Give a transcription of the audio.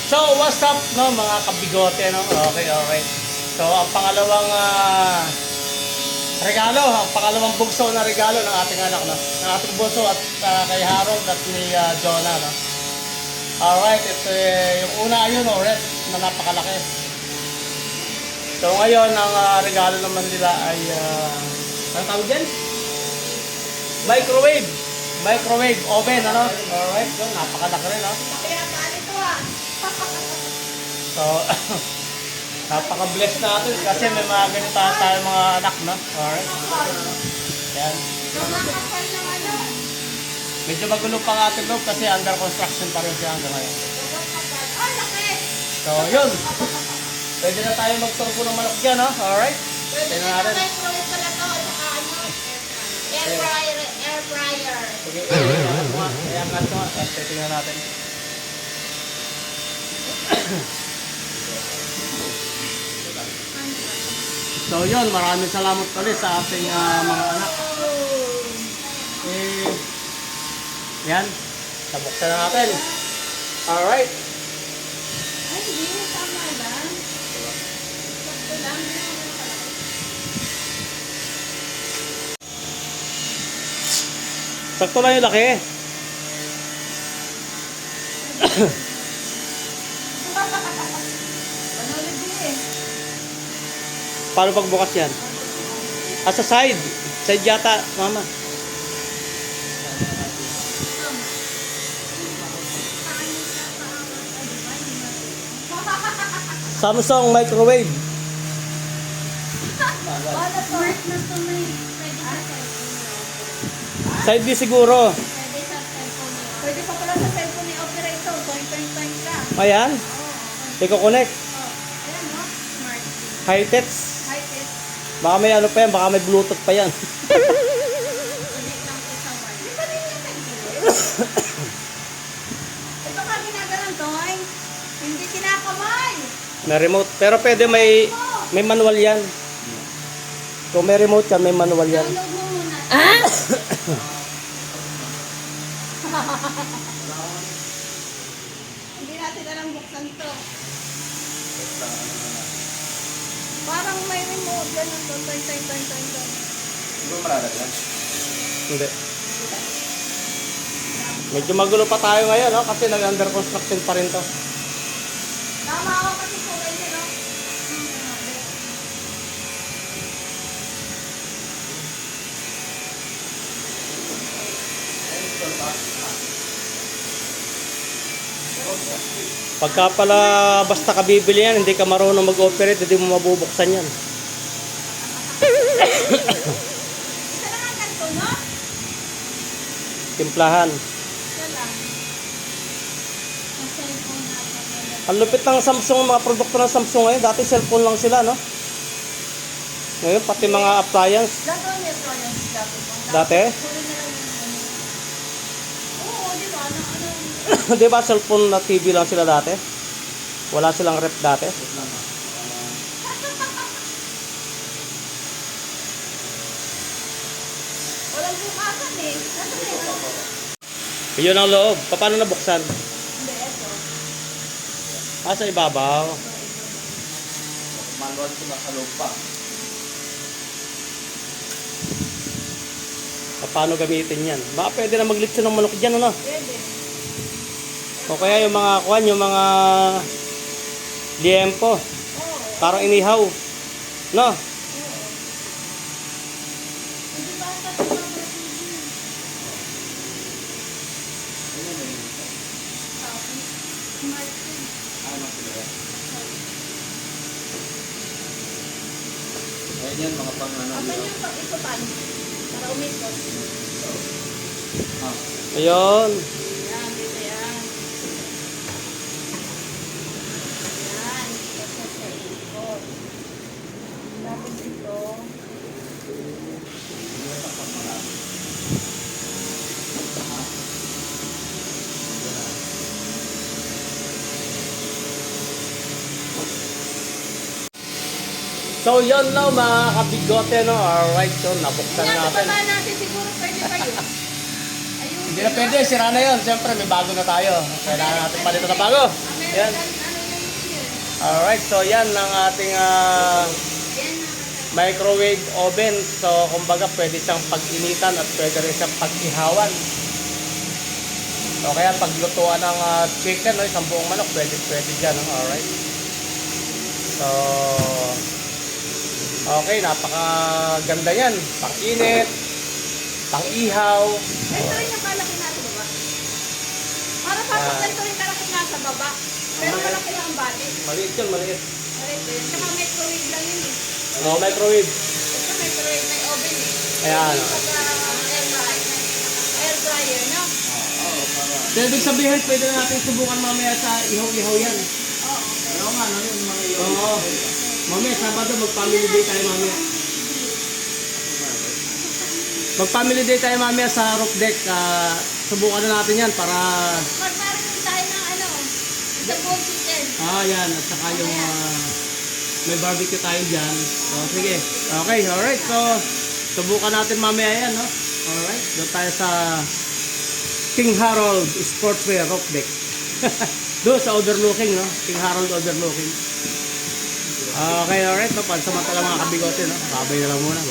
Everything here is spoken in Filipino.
So, what's up, no, mga kabigote, no? Okay, okay. So, ang pangalawang regalo, ang pangalawang bugso na regalo ng ating anak, no? Ng ating bunso at kay Harold at ni Jonah, no? Alright, ito yung una yun, red, na napakalaki. So, ngayon, ang regalo naman nila ay, ano tawag dyan? Microwave. Microwave oven, ano? Alright, so, napakalaki rin, no? Kaya paano ito ah? So, napaka-bless natin kasi may mga ganito tayo mga anak, no? Alright. Yan. Nakakapal ng ano? Medyo magulo pa ang ating loob kasi under construction pa rin siya hanggang ngayon. Oh, laki! So, yun. Pwede na tayo magturbo ng manok dyan, no? Alright. Pwede Tingnan na natin. microwave pala to. Saka ano? Air fryer. Air fryer. Sige, ayan nga. Ayan nga ito nga. Tingnan natin. So, yun. Maraming salamat ulit sa ating mga anak. Yan. Nabuksan na natin. Alright. Ay, hindi. Tama lang. Sakto lang. Sakto lang yung laki. Manulog din eh. Paano pagbukas yan? Sa side. Side yata, mama. Samsung microwave. Wala to. Smart na to may. Pwede sa cellphone. Side B siguro. Pwede sa cellphone. Pwede pa pala sa cellphone ni operator. Point lang. Ayan. I-connect. Oh. Ayan no? Smart. High-tech. High-tech. Baka may ano pa yan. Baka may Bluetooth pa yan. Connect lang po sa wire. Di ba rin yung cellphone? Ito ka ginagalan to ay. Hindi kinakamay. May remote. Pero pwede may manual yan. Kung may remote yan, may manual yan. Download mo muna. Hindi natin alam buksan to. Parang may remote. Ganun to. Turn. Hindi mo malalagyan. Hindi. Medyo magulo pa tayo ngayon, no? Kasi nag-under construction pa rin to. Tama ako kasi po ganyan, no? Pagka pala basta ka bibili yan, hindi ka marunong mag-operate, hindi mo mabubuksan yan. Isa lang ang ganito, no? Timplahan. Isa lang. Ang cellphone natin. Ang lupit ng Samsung, mga produkto ng Samsung ngayon. Dati cellphone lang sila, no? Ngayon, pati mga appliance. Dato ang electronics dati po. Dati? Huli na lang yung ano. Oo, di ba? Ano? Di ba cellphone na TV lang sila dati? Wala silang rep dati. Walang bukasan eh. Nasa eh. Yun ang loob. Paano nabuksan? Hindi, eto. Sa ibabaw. Manual ko nasa loob pa. Paano gamitin yan? Baka pwede na maglitso ng manok dyan, ano? Pwede. O kaya yung mga kuwan, yung mga liempo. Oo. Parang inihaw. No? Hindi ba ang tatlo ng Smart TV. Ano sila yan? Ayan yan, mga pang ano. Asan yung pag-ikutan? Para umikot. Ah, Ayun. Yan, dito yan. Yan, dito sa ikot. Tapos ito. So yun no mga kabigote, no? Alright, so nabuksan Yan, natin. baba natin siguro pwede pa yun. Ayun. Hindi na pwede, sira na yun. Siyempre may bago na tayo. Kailangan natin palitan na bago. Yan. American Alright, so yan ang ating Ayan na. microwave oven. So, kumbaga pwede siyang pag-initan at pwede rin siyang pag-ihawan. So, kaya paglutuan ng chicken, no, isang buong manok, pwede dyan. No? Alright. So, okay, napakaganda yan. Pang-init, pang-ihaw. Ito rin yung kalaki nasa baba. Para tapos ito rin kalaki nasa baba. Pero malaki lang ang body. Maliit yun, maliit. Ito yun. Tsaka microwave lang yun eh. Oh, microwave. Ito microwave, may oven eh. Ayan. Yung pag air fryer, no? Oo, para. So, ibig sabihin, pwede na natin subukan mamaya sa ihaw-ihaw yan. Oo. Pero nga, ano yun, mga iyo. Oo. Mamaya, Sabado, mag-family day tayo mamaya. Mag-family day tayo mamaya sa roof deck. Subukan na natin yan para... Magmarin tayo ng ano, isang buong chicken. Yan. At saka yung may barbecue tayo dyan. So, sige. Okay, alright. So, subukan natin mamaya yan, no? Alright. Doon tayo sa King Harold Sportswear roof deck. Doon sa overlooking, no? King Harold overlooking. Okay, alright. No? Pansamantala mga kabigote, no? Babay na lang muna.